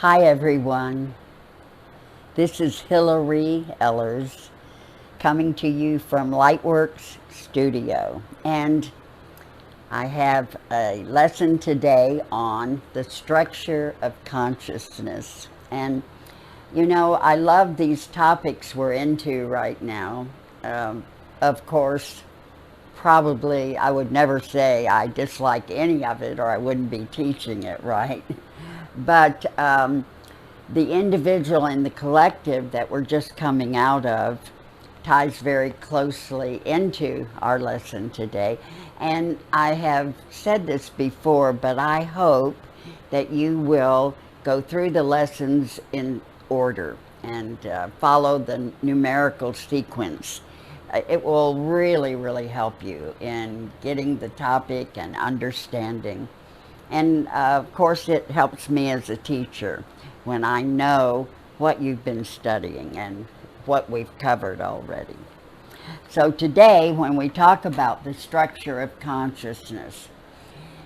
Hi everyone, this is Hillary Ellers coming to you from Lightworks Studio, and I have a lesson today on the structure of consciousness. And I love these topics we're into right now. Of course, probably I would never say I dislike any of it or I wouldn't be teaching it, right? But the individual and the collective that we're just coming out of ties very closely into our lesson today. And I have said this before, but I hope that you will go through the lessons in order and follow the numerical sequence. It will really, really help you in getting the topic and understanding. And of course, it helps me as a teacher when I know what you've been studying and what we've covered already. So today, when we talk about the structure of consciousness,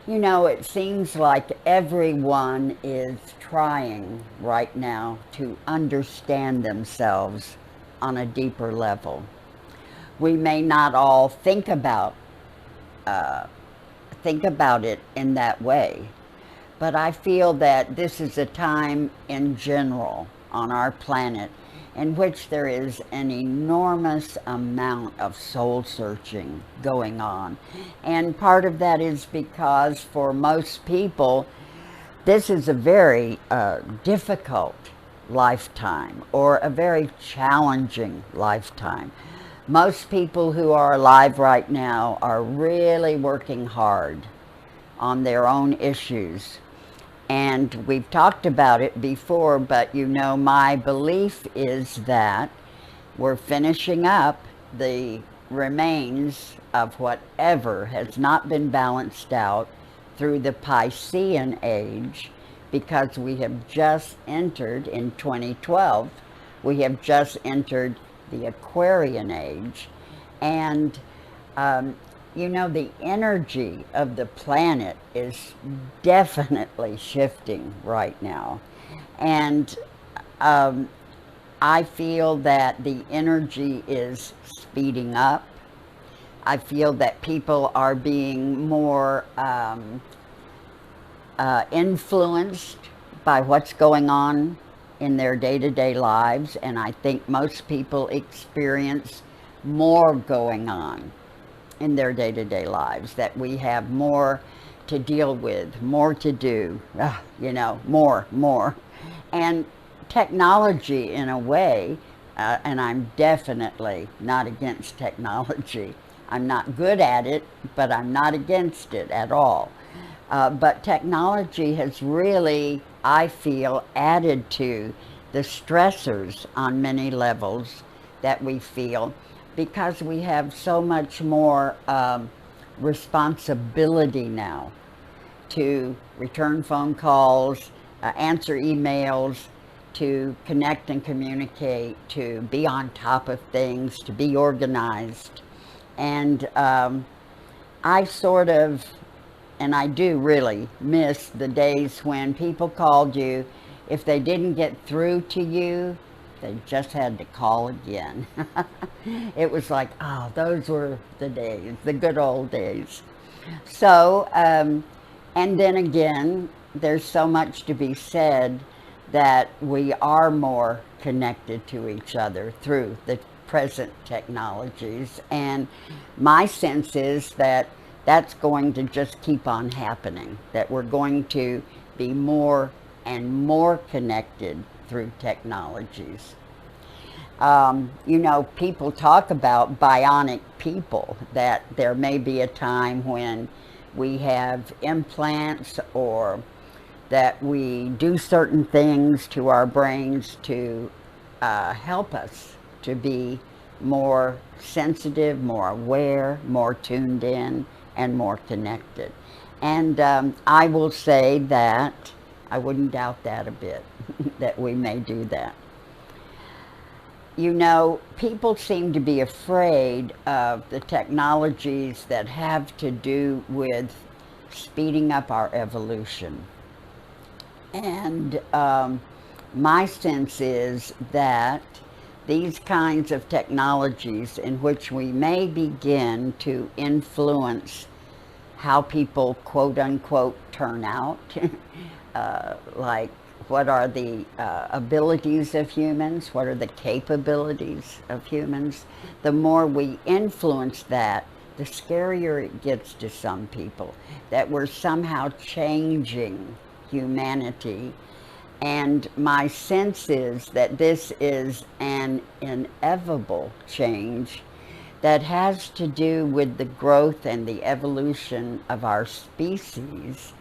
it seems like everyone is trying right now to understand themselves on a deeper level. We may not all think about it in that way, but I feel that this is a time in general on our planet in which there is an enormous amount of soul searching going on. And part of that is because for most people, this is a very difficult lifetime or a very challenging lifetime. Most people who are alive right now are really working hard on their own issues. And we've talked about it before, but my belief is that we're finishing up the remains of whatever has not been balanced out through the Piscean age, because we have just entered in 2012, we have just entered the Aquarian age. And the energy of the planet is definitely shifting right now. And I feel that the energy is speeding up. I feel that people are being more influenced by what's going on in their day-to-day lives. And I think most people experience more going on in their day-to-day lives, that we have more to deal with, more to do, more. And technology, in a way, and I'm definitely not against technology. I'm not good at it, but I'm not against it at all. But technology has really, I feel, added to the stressors on many levels that we feel, because we have so much more responsibility now to return phone calls, answer emails, to connect and communicate, to be on top of things, to be organized. And I sort of, and I do really miss the days when people called you. If they didn't get through to you, they just had to call again. It was like, oh, those were the days, the good old days. So, and then again, there's so much to be said that we are more connected to each other through the present technologies. And my sense is that that's going to just keep on happening, that we're going to be more and more connected through technologies. People talk about bionic people, that there may be a time when we have implants, or that we do certain things to our brains to help us to be more sensitive, more aware, more tuned in, and more connected. And I will say that I wouldn't doubt that a bit, that we may do that. People seem to be afraid of the technologies that have to do with speeding up our evolution. And my sense is that these kinds of technologies in which we may begin to influence how people quote unquote turn out, like what are the abilities of humans, what are the capabilities of humans, the more we influence that, the scarier it gets to some people, that we're somehow changing humanity. And my sense is that this is an inevitable change that has to do with the growth and the evolution of our species,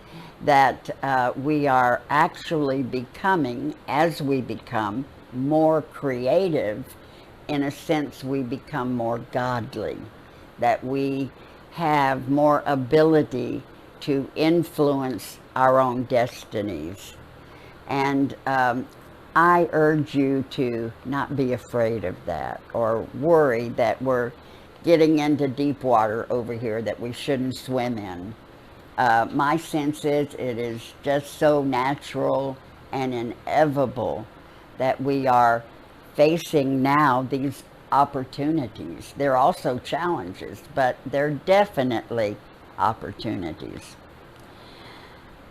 that we are actually becoming, as we become more creative, in a sense we become more godly, that we have more ability to influence our own destinies. And I urge you to not be afraid of that or worry that we're getting into deep water over here that we shouldn't swim in. My sense is it is just so natural and inevitable that we are facing now these opportunities. They're also challenges, but they're definitely opportunities.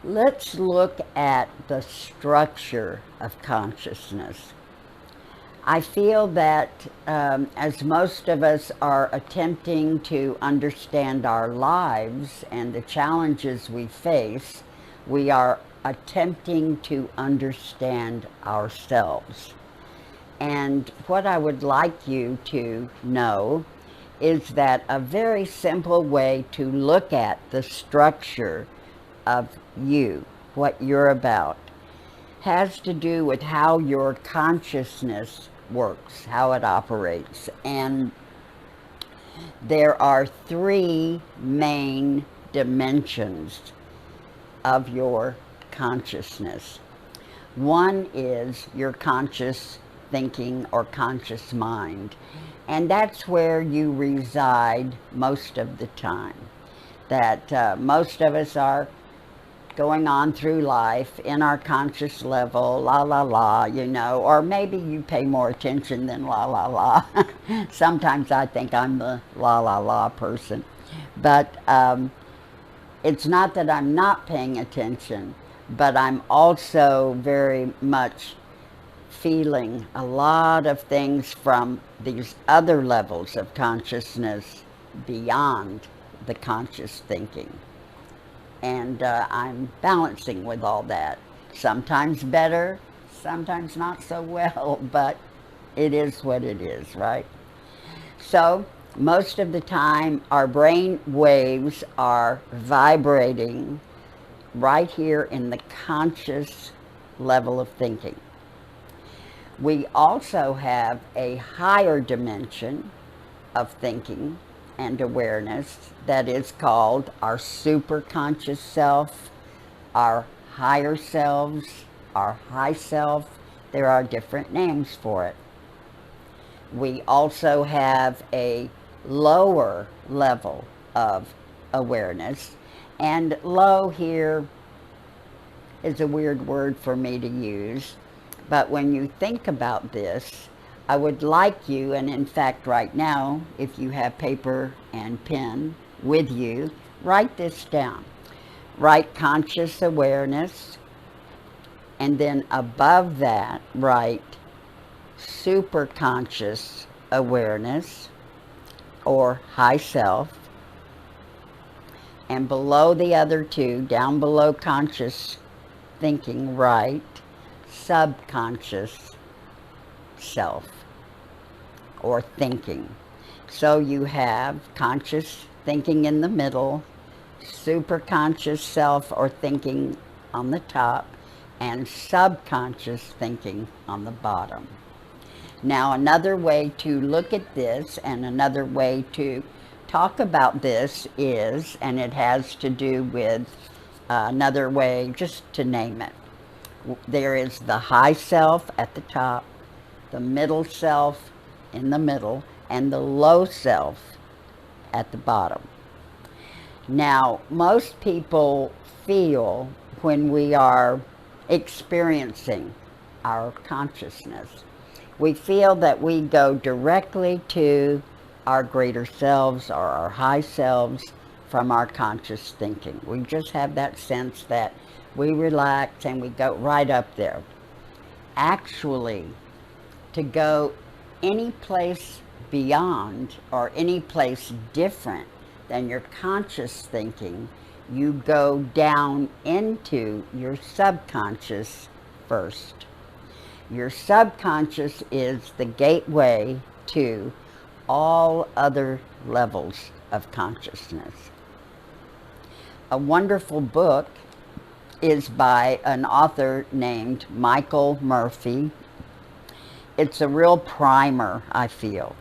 Let's look at the structure of consciousness. I feel that as most of us are attempting to understand our lives and the challenges we face, we are attempting to understand ourselves. And what I would like you to know is that a very simple way to look at the structure of you, what you're about, has to do with how your consciousness works, how it operates. And there are three main dimensions of your consciousness. One is your conscious thinking or conscious mind, and that's where you reside most of the time. That most of us are going on through life in our conscious level, la la la, you know, or maybe you pay more attention than la la la. Sometimes I think I'm the la la la person, but it's not that I'm not paying attention, but I'm also very much feeling a lot of things from these other levels of consciousness beyond the conscious thinking. And I'm balancing with all that. Sometimes better, sometimes not so well, but it is what it is, right? So most of the time our brain waves are vibrating right here in the conscious level of thinking. We also have a higher dimension of thinking and awareness that is called our superconscious self, our higher selves, our high self. There are different names for it. We also have a lower level of awareness, and low here is a weird word for me to use, but when you think about this, I would like you, and in fact right now, if you have paper and pen with you, write this down. Write conscious awareness, and then above that, write superconscious awareness, or high self. And below the other two, down below conscious thinking, write subconscious self or thinking. So you have conscious thinking in the middle, superconscious self or thinking on the top, and subconscious thinking on the bottom. Now another way to look at this and another way to talk about this is, and it has to do with another way, just to name it. There is the high self at the top, the middle self in the middle, and the low self at the bottom. Now, most people feel when we are experiencing our consciousness. We feel that we go directly to our greater selves or our high selves from our conscious thinking. We just have that sense that we relax and we go right up there. Actually, to go any place beyond or any place different than your conscious thinking, you go down into your subconscious first. Your subconscious is the gateway to all other levels of consciousness. A wonderful book is by an author named Michael Murphy. It's a real primer, I feel,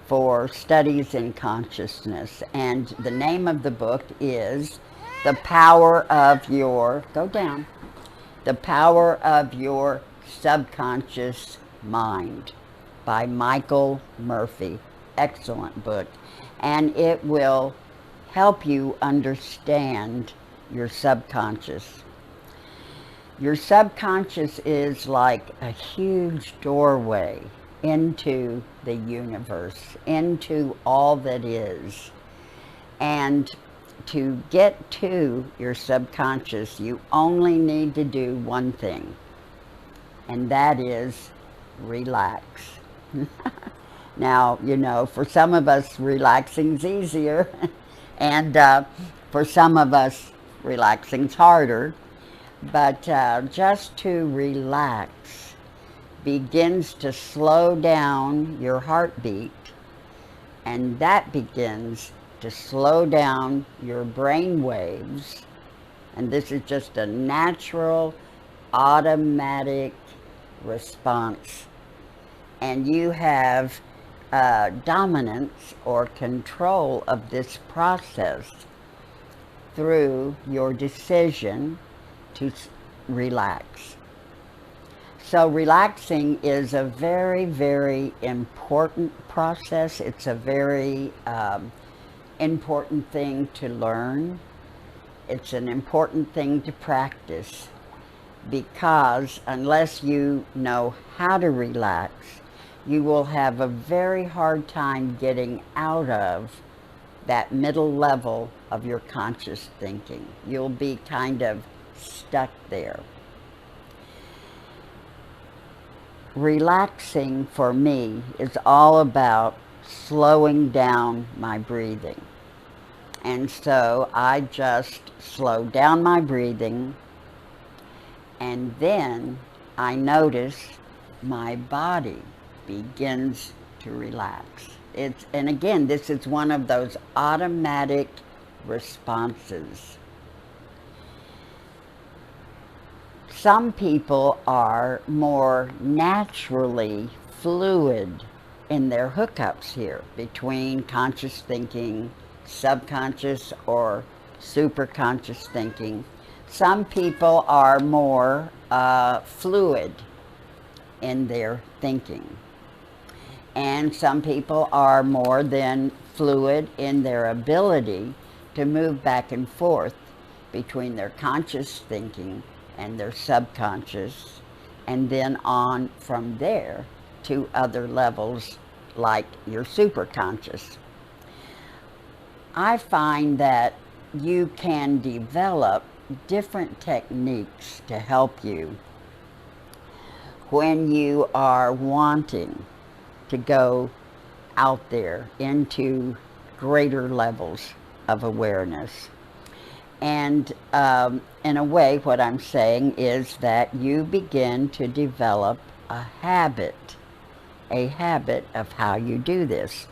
for studies in consciousness. And the name of the book is The Power of Your, go down, The Power of Your Subconscious Mind by Michael Murphy. Excellent book. And it will help you understand your subconscious. Your subconscious is like a huge doorway into the universe, into all that is. And to get to your subconscious, you only need to do one thing, and that is relax. Now, you know, for some of us, relaxing's easier, and for some of us, relaxing's harder. But just to relax begins to slow down your heartbeat, and that begins to slow down your brain waves. And this is just a natural, automatic response. And you have dominance or control of this process through your decision to relax. So relaxing is a very, very important process. It's a very important thing to learn. It's an important thing to practice, because unless you know how to relax, you will have a very hard time getting out of that middle level of your conscious thinking. You'll be kind of stuck there. Relaxing for me is all about slowing down my breathing. And so I just slow down my breathing, and then I notice my body begins to relax. And again, this is one of those automatic responses. Some people are more naturally fluid in their hookups here between conscious thinking, subconscious or superconscious thinking. Some people are more fluid in their thinking. And some people are more than fluid in their ability to move back and forth between their conscious thinking and their subconscious, and then on from there to other levels like your superconscious. I find that you can develop different techniques to help you when you are wanting to go out there into greater levels of awareness. And in a way, what I'm saying is that you begin to develop a habit of how you do this.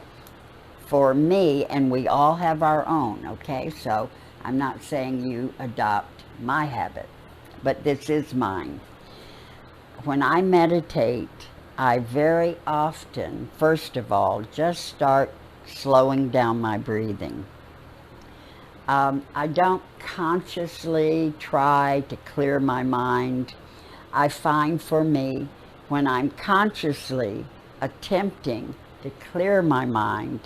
For me, and we all have our own, okay? So I'm not saying you adopt my habit, but this is mine. When I meditate, I very often, first of all, just start slowing down my breathing. I don't consciously try to clear my mind. I find for me, when I'm consciously attempting to clear my mind,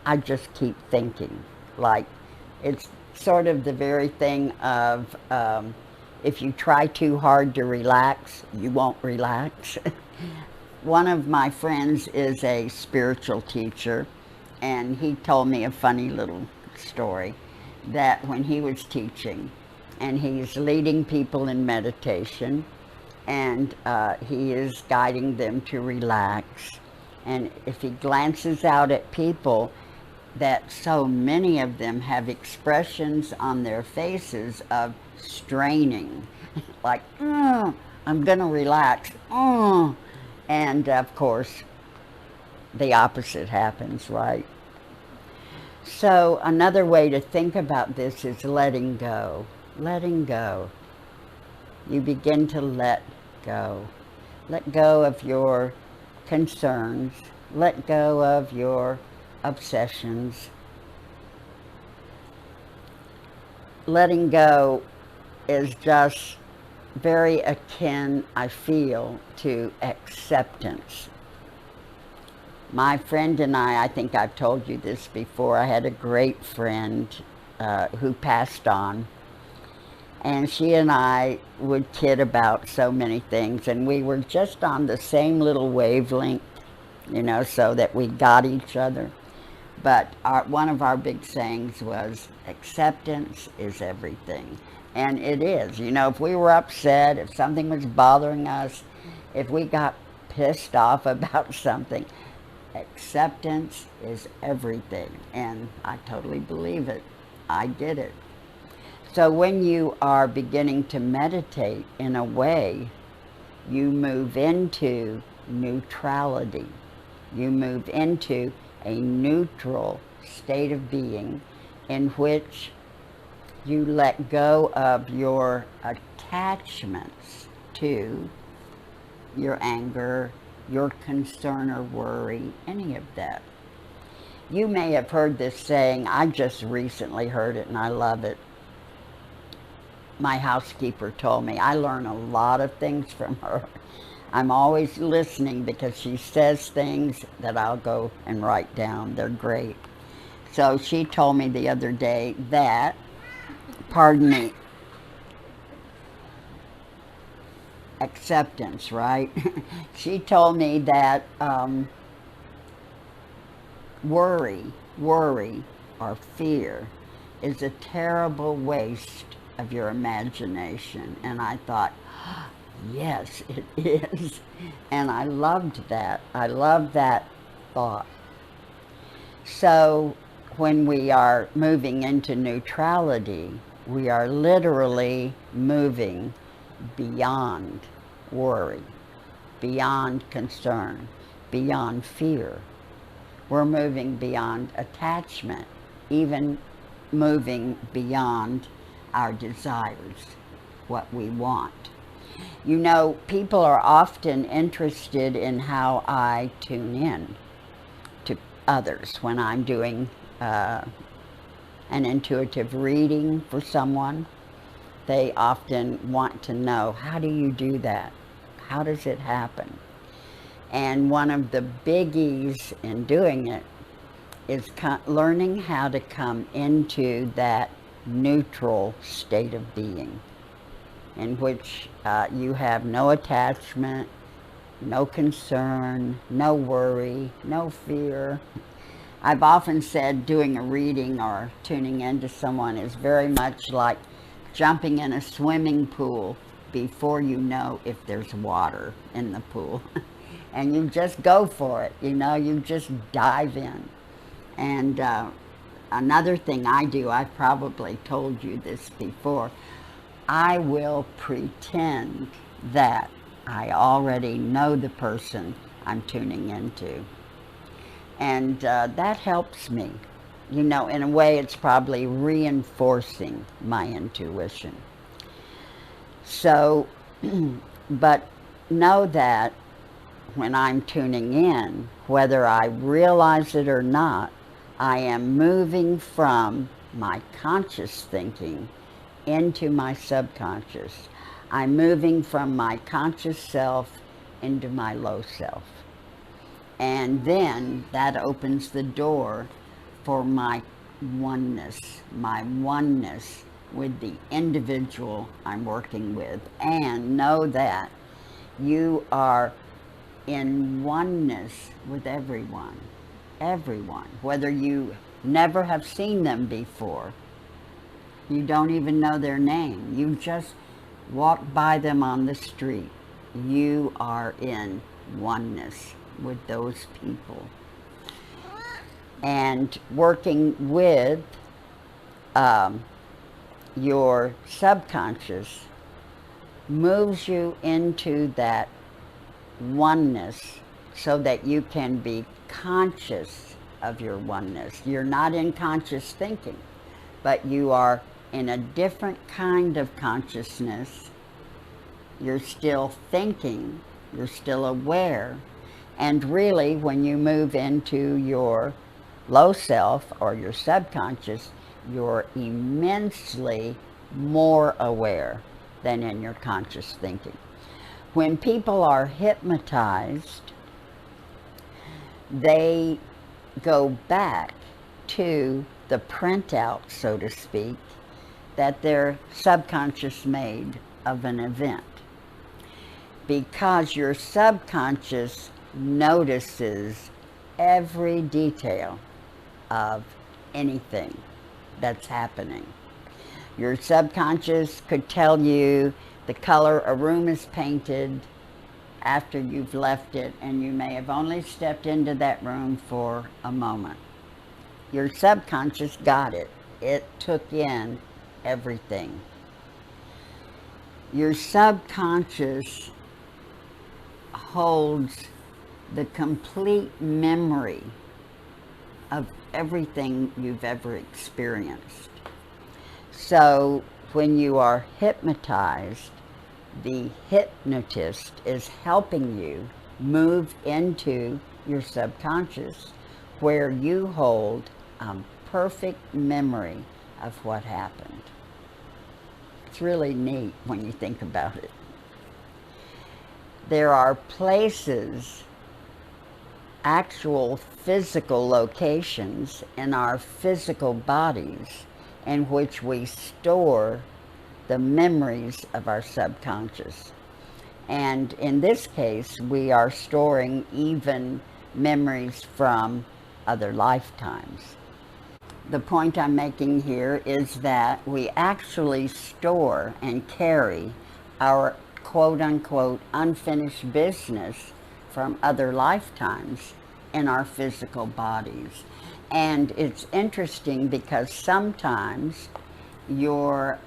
I just keep thinking. Like, it's sort of the very thing of, if you try too hard to relax, you won't relax. One of my friends is a spiritual teacher, and he told me a funny little story that when he was teaching, and he's leading people in meditation, and he is guiding them to relax. And if he glances out at people, that so many of them have expressions on their faces of straining, like, I'm going to relax. And of course, the opposite happens, right? So another way to think about this is letting go. Letting go. You begin to let go. Let go of your concerns. Let go of your obsessions. Letting go is just very akin, I feel, to acceptance. My friend and I think I've told you this before, I had a great friend who passed on. And she and I would kid about so many things, and we were just on the same little wavelength, you know, so that we got each other. But one of our big sayings was, acceptance is everything. And it is. You know, if we were upset, if something was bothering us, if we got pissed off about something, acceptance is everything. And I totally believe it. I did it. So when you are beginning to meditate, in a way, you move into neutrality. You move into a neutral state of being in which you let go of your attachments to your anger, your concern or worry, any of that. You may have heard this saying. I just recently heard it and I love it. My housekeeper told me. I learn a lot of things from her. I'm always listening because she says things that I'll go and write down. They're great. So she told me the other day that, pardon me, acceptance, right? She told me that worry or fear is a terrible waste of your imagination. And I thought, yes, it is. And I loved that. I loved that thought. So when we are moving into neutrality, we are literally moving beyond worry, beyond concern, beyond fear. We're moving beyond attachment, even moving beyond our desires, what we want. You know, people are often interested in how I tune in to others when I'm doing an intuitive reading for someone. They often want to know, how do you do that? How does it happen? And one of the biggies in doing it is learning how to come into that neutral state of being in which you have no attachment, no concern, no worry, no fear. I've often said doing a reading or tuning into someone is very much like jumping in a swimming pool before you know if there's water in the pool. And you just go for it, you know, you just dive in. And another thing I do, I've probably told you this before, I will pretend that I already know the person I'm tuning into. And that helps me. You know, in a way, it's probably reinforcing my intuition. So, but know that when I'm tuning in, whether I realize it or not, I am moving from my conscious thinking into my subconscious. I'm moving from my conscious self into my low self. And then that opens the door for my oneness with the individual I'm working with, and know that you are in oneness with everyone. Everyone. Whether you never have seen them before, you don't even know their name, you just walk by them on the street, you are in oneness with those people. And working with your subconscious moves you into that oneness so that you can be conscious of your oneness. You're not in conscious thinking, but you are in a different kind of consciousness. You're still thinking, you're still aware, and really when you move into your low self or your subconscious, you're immensely more aware than in your conscious thinking. When people are hypnotized, they go back to the printout, so to speak, that their subconscious made of an event. Because your subconscious notices every detail of anything that's happening. Your subconscious could tell you the color a room is painted after you've left it, and you may have only stepped into that room for a moment. Your subconscious got it. It took in everything. Your subconscious holds the complete memory of everything you've ever experienced. So when you are hypnotized, the hypnotist is helping you move into your subconscious, where you hold a perfect memory of what happened. It's really neat when you think about it. There are places, actual physical locations in our physical bodies in which we store the memories of our subconscious. And in this case, we are storing even memories from other lifetimes. The point I'm making here is that we actually store and carry our quote-unquote unfinished business from other lifetimes in our physical bodies. And it's interesting because sometimes your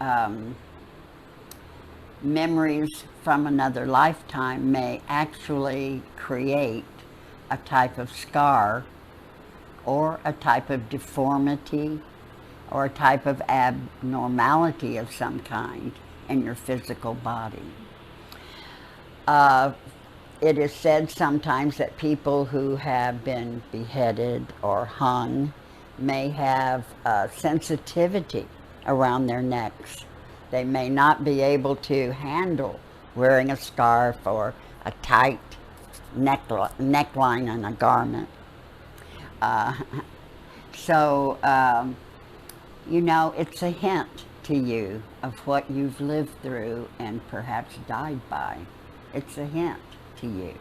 memories from another lifetime may actually create a type of scar or a type of deformity or a type of abnormality of some kind in your physical body. It is said sometimes that people who have been beheaded or hung may have sensitivity around their necks. They may not be able to handle wearing a scarf or a tight neckline on a garment. You know, it's a hint to you of what you've lived through and perhaps died by. It's a hint to you.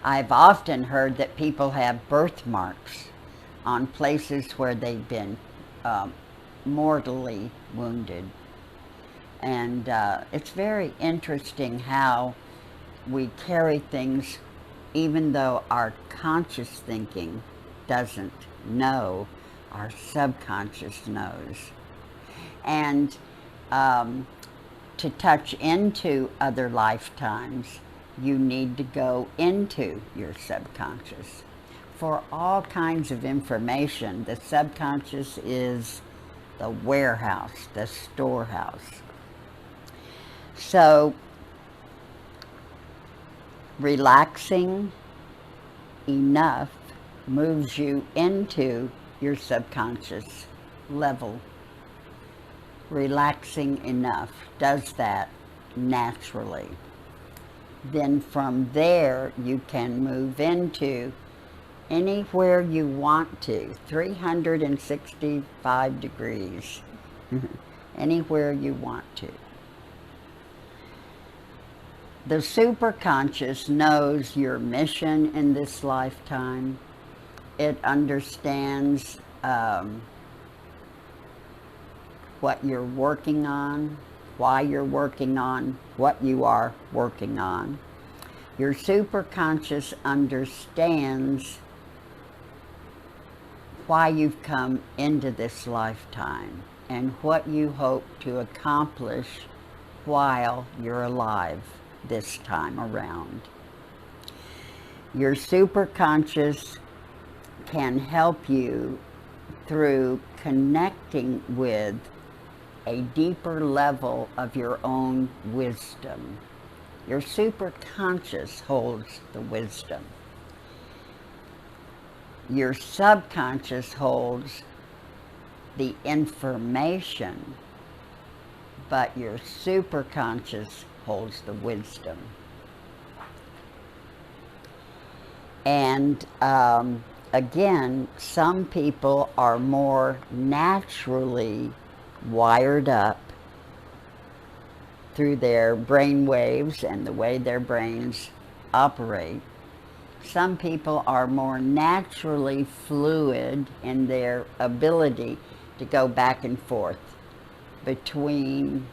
I've often heard that people have birthmarks on places where they've been mortally wounded. And it's very interesting how we carry things even though our conscious thinking doesn't know, our subconscious knows. And to touch into other lifetimes, you need to go into your subconscious. For all kinds of information, the subconscious is the warehouse, the storehouse. So, relaxing enough moves you into your subconscious level. Relaxing enough does that naturally. Then from there you can move into anywhere you want to, 365 degrees. anywhere you want to. The superconscious knows your mission in this lifetime. It understands what you're working on, why you're working on what you are working on. Your superconscious understands why you've come into this lifetime and what you hope to accomplish while you're alive this time around. Your superconscious can help you through connecting with a deeper level of your own wisdom. Your superconscious holds the wisdom. Your subconscious holds the information, but your superconscious holds the wisdom. And again, some people are more naturally wired up through their brain waves and the way their brains operate. Some people are more naturally fluid in their ability to go back and forth between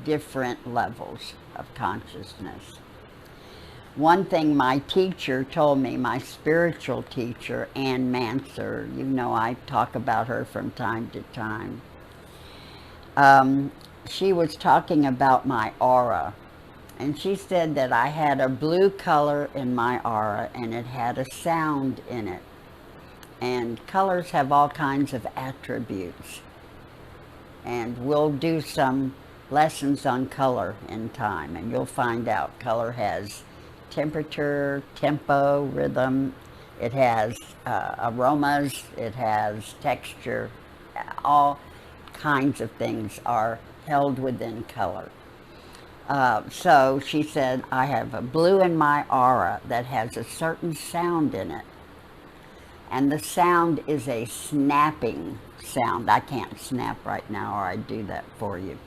different levels of consciousness. One thing my teacher told me, my spiritual teacher, Ann Manser, you know I talk about her from time to time, she was talking about my aura, and she said that I had a blue color in my aura and it had a sound in it. And colors have all kinds of attributes, and we'll do some lessons on color in time, and you'll find out color has temperature, tempo, rhythm, it has aromas, it has texture, all kinds of things are held within color. So she said, I have a blue in my aura that has a certain sound in it. And the sound is a snapping sound. I can't snap right now or I'd do that for you.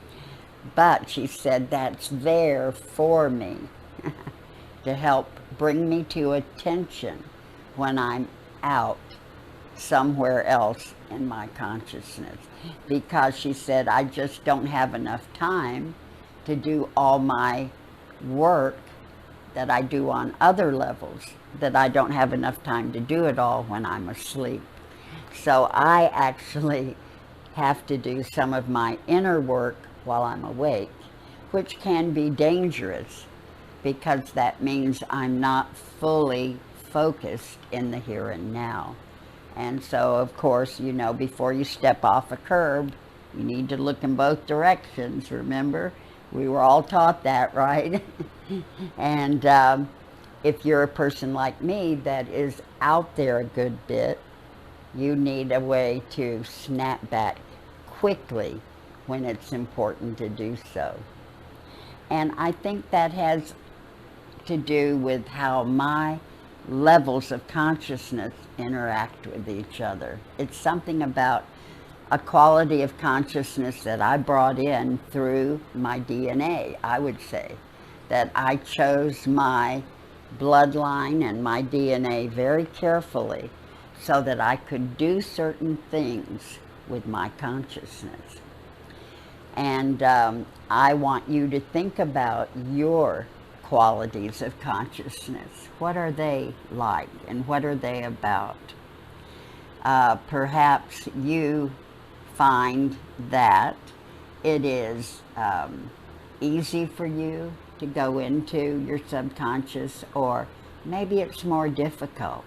But she said that's there for me to help bring me to attention when I'm out somewhere else in my consciousness. Because she said, I just don't have enough time to do all my work that I do on other levels, that I don't have enough time to do it all when I'm asleep. So I actually have to do some of my inner work while I'm awake, which can be dangerous because that means I'm not fully focused in the here and now. And so, of course, you know, before you step off a curb, you need to look in both directions, remember? We were all taught that, right? And if you're a person like me that is out there a good bit, you need a way to snap back quickly when it's important to do so. And I think that has to do with how my levels of consciousness interact with each other. It's something about a quality of consciousness that I brought in through my DNA, I would say. That I chose my bloodline and my DNA very carefully so that I could do certain things with my consciousness. And I want you to think about your qualities of consciousness. What are they like and what are they about? Perhaps you find that it is easy for you to go into your subconscious, or maybe it's more difficult.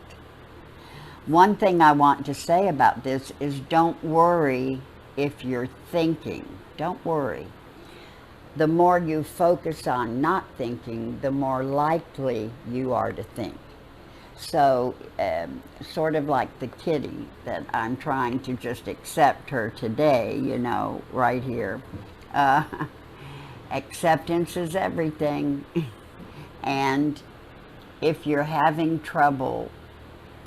One thing I want to say about this is don't worry if you're thinking. Don't worry. The more you focus on not thinking, the more likely you are to think. So, sort of like the kitty that I'm trying to just accept her today, you know, right here. Acceptance is everything. And if you're having trouble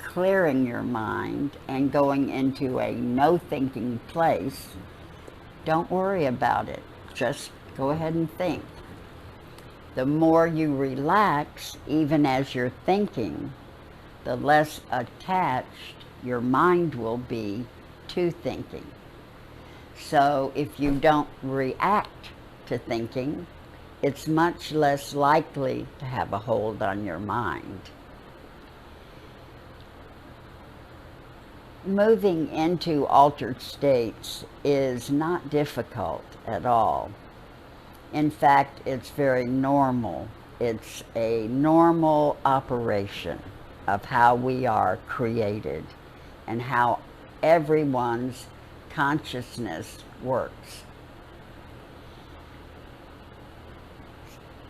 clearing your mind and going into a no thinking place, Don't worry about it. Just go ahead and think. The more you relax, even as you're thinking, the less attached your mind will be to thinking. So if you don't react to thinking, it's much less likely to have a hold on your mind. Moving into altered states is not difficult at all. In fact, it's very normal. It's a normal operation of how we are created and how everyone's consciousness works.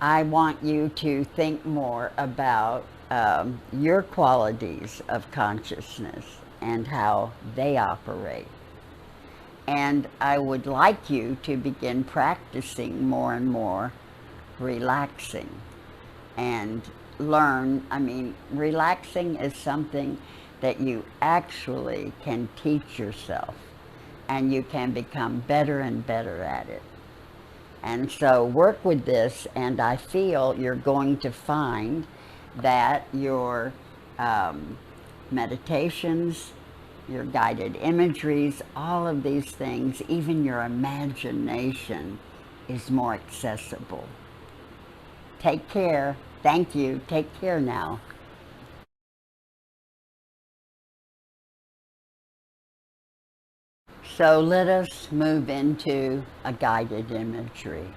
I want you to think more about your qualities of consciousness and how they operate. And I would like you to begin practicing more and more relaxing and learn. Relaxing is something that you actually can teach yourself, and you can become better and better at it. And so work with this, and I feel you're going to find that your meditations, your guided imageries, all of these things, even your imagination is more accessible. Take care. Thank you. Take care now. So let us move into a guided imagery.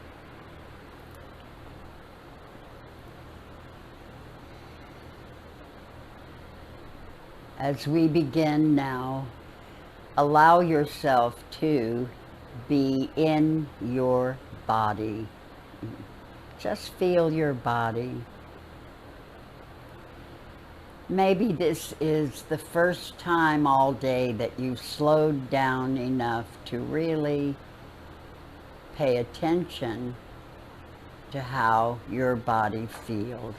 As we begin now, allow yourself to be in your body. Just feel your body. Maybe this is the first time all day that you've slowed down enough to really pay attention to how your body feels.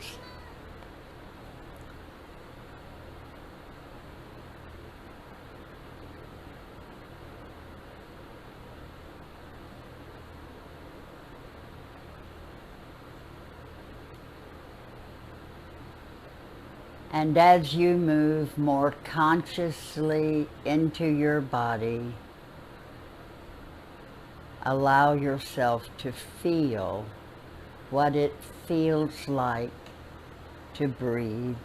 And as you move more consciously into your body, allow yourself to feel what it feels like to breathe.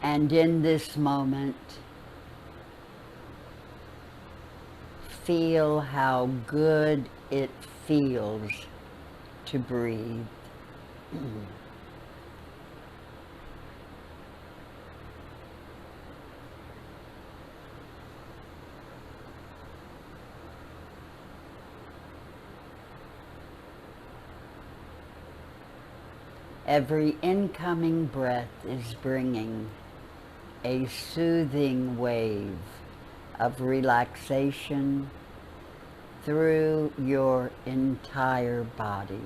And in this moment, feel how good it feels to breathe. Every incoming breath is bringing a soothing wave of relaxation through your entire body.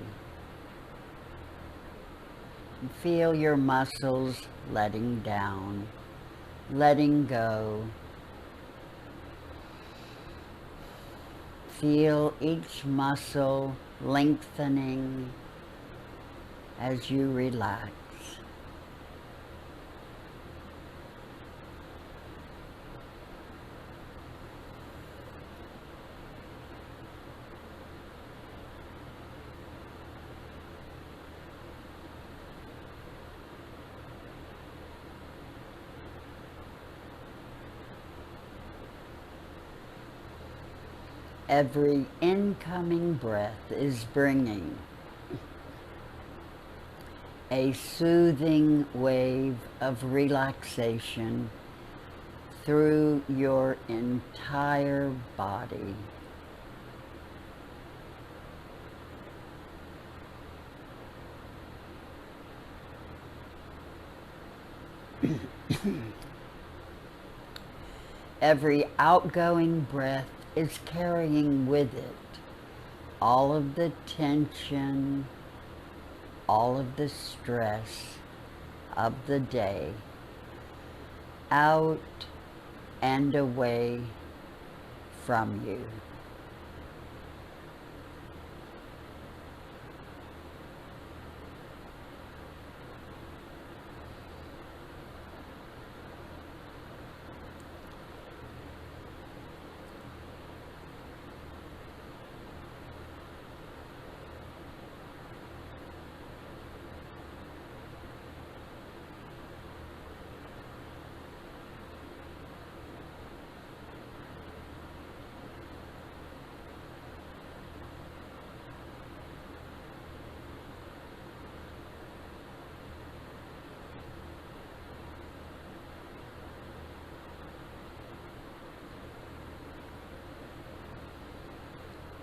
Feel your muscles letting down, letting go. Feel each muscle lengthening as you relax. Every incoming breath is bringing a soothing wave of relaxation through your entire body. Every outgoing breath is carrying with it all of the tension, all of the stress of the day, out and away from you.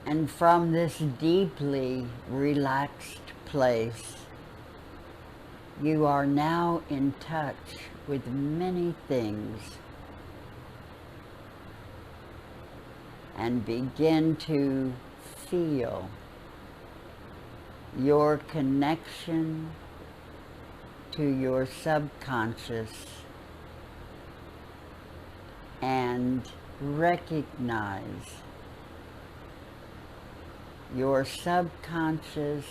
And from this deeply relaxed place, you are now in touch with many things and begin to feel your connection to your subconscious and recognize your subconscious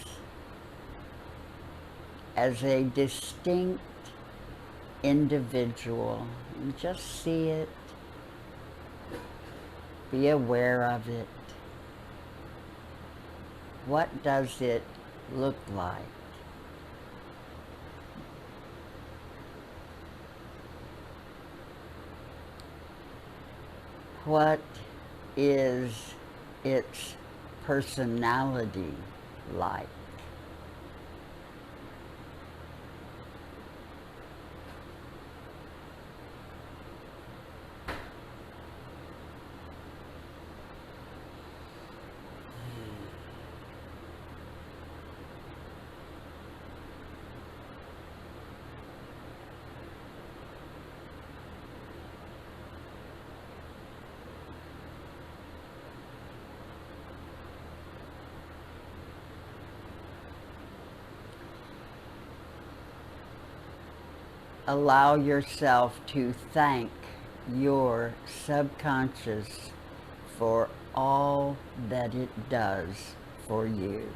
as a distinct individual. And just see it, be aware of it. What does it look like? What is its personality like? Allow yourself to thank your subconscious for all that it does for you.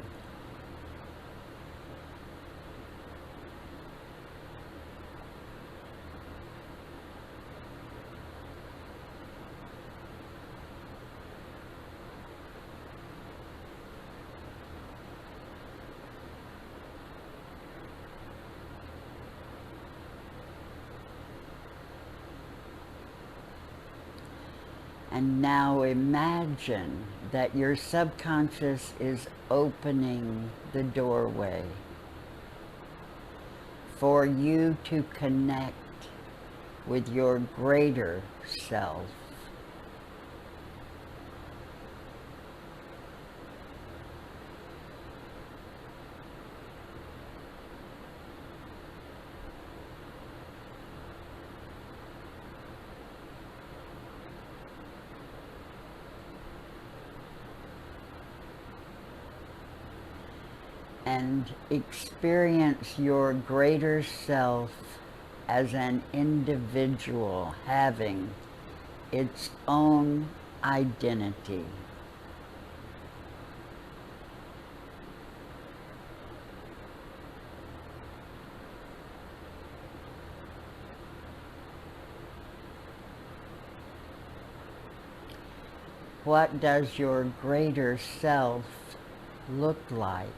And now imagine that your subconscious is opening the doorway for you to connect with your greater self. And experience your greater self as an individual having its own identity. What does your greater self look like?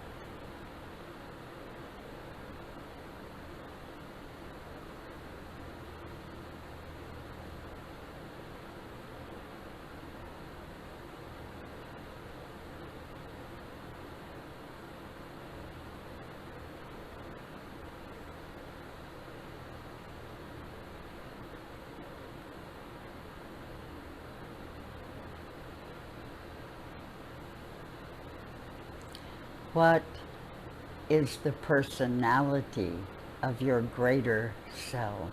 What is the personality of your greater self?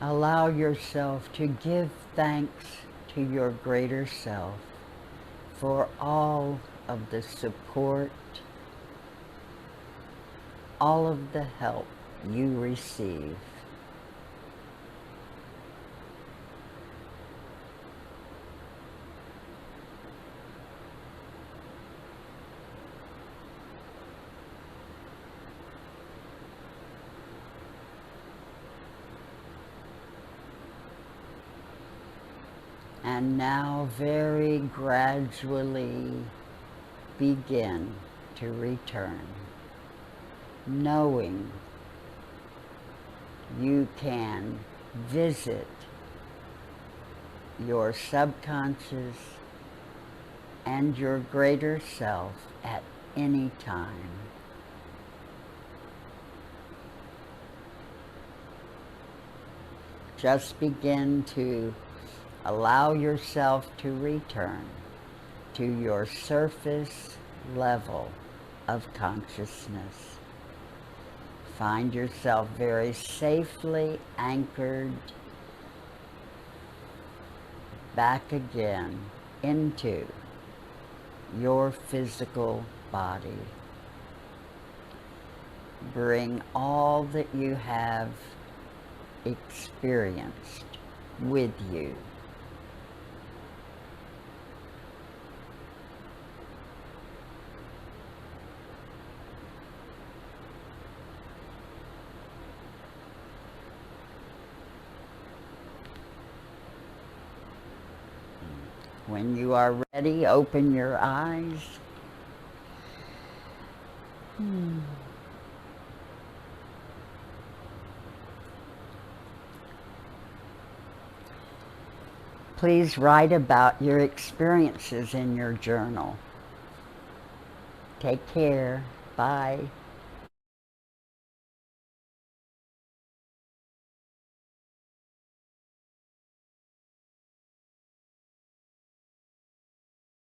Allow yourself to give thanks to your greater self for all of the support, all of the help you receive. And now very gradually begin to return, knowing you can visit your subconscious and your greater self at any time. Just begin to allow yourself to return to your surface level of consciousness. Find yourself very safely anchored back again into your physical body. Bring all that you have experienced with you. When you are ready, open your eyes. Please write about your experiences in your journal. Take care. Bye.